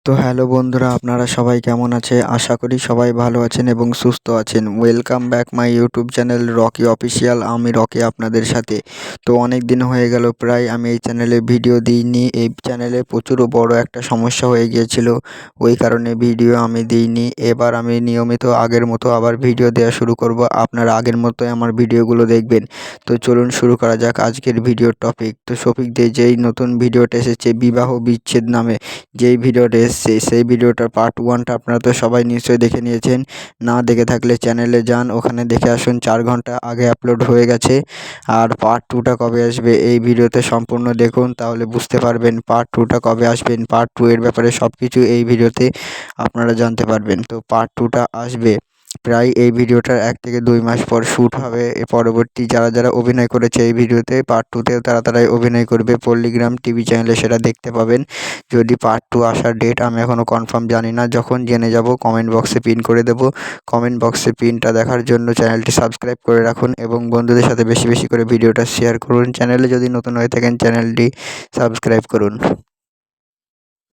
তো হ্যালো বন্ধুরা, আপনারা সবাই কেমন আছে? আশা করি সবাই ভালো আছেন এবং সুস্থ আছেন। Welcome back my YouTube channel Rocky official. আমি রকি আপনাদের সাথে। তো অনেক দিন হয়ে গেল প্রায় আমি এই চ্যানেলে ভিডিও দিইনি। এই চ্যানেলে প্রচুর বড় একটা সমস্যা হয়ে গিয়েছিল, ওই কারণে ভিডিও আমি দিইনি। এবার আমি নিয়মিত আগের মতো আবার ভিডিও দেওয়া শুরু করব। আপনারা আগের মতোই আমার ভিডিওগুলো দেখবেন। তো চলুন শুরু করা যাক আজকের ভিডিওর টপিক। তো শফিক দে যেই নতুন ভিডিওটা এসেছে বিবাহ বিচ্ছেদ নামে, যেই ভিডিওটা এসছে সেই ভিডিওটার পার্ট 1টা আপনারা তো সবাই নিশ্চয়ই দেখে নিয়েছেন। না দেখে থাকলে চ্যানেলে যান, ওখানে দেখে আসুন। 4 ঘন্টা আগে আপলোড হয়ে গেছে। আর পার্ট 2টা কবে আসবে এই ভিডিওতে সম্পূর্ণ দেখুন, তাহলে বুঝতে পারবেন পার্ট 2টা কবে আসবেন। পার্ট 2 এর ব্যাপারে সব কিছু এই ভিডিওতে আপনারা জানতে পারবেন। তো পার্ট 2টা আসবে প্রায় এই ভিডিওটার 1 থেকে 2 মাস পর শ্যুট হবে। এর পরবর্তী যারা অভিনয় করেছে এই ভিডিওতে পার্ট 2তেও তারাই অভিনয় করবে। পল্লীগ্রাম টিভি চ্যানেলে সেটা দেখতে পাবেন। যদি পার্ট 2 আসার ডেট আমি এখনও কনফার্ম জানি না, যখন জেনে যাব কমেন্ট বক্সে পিন করে দেব। কমেন্ট বক্সে পিনটা দেখার জন্য চ্যানেলটি সাবস্ক্রাইব করে রাখুন এবং বন্ধুদের সাথে বেশি করে ভিডিওটা শেয়ার করুন। চ্যানেলে যদি নতুন হয়ে থাকেন চ্যানেলটি সাবস্ক্রাইব করুন।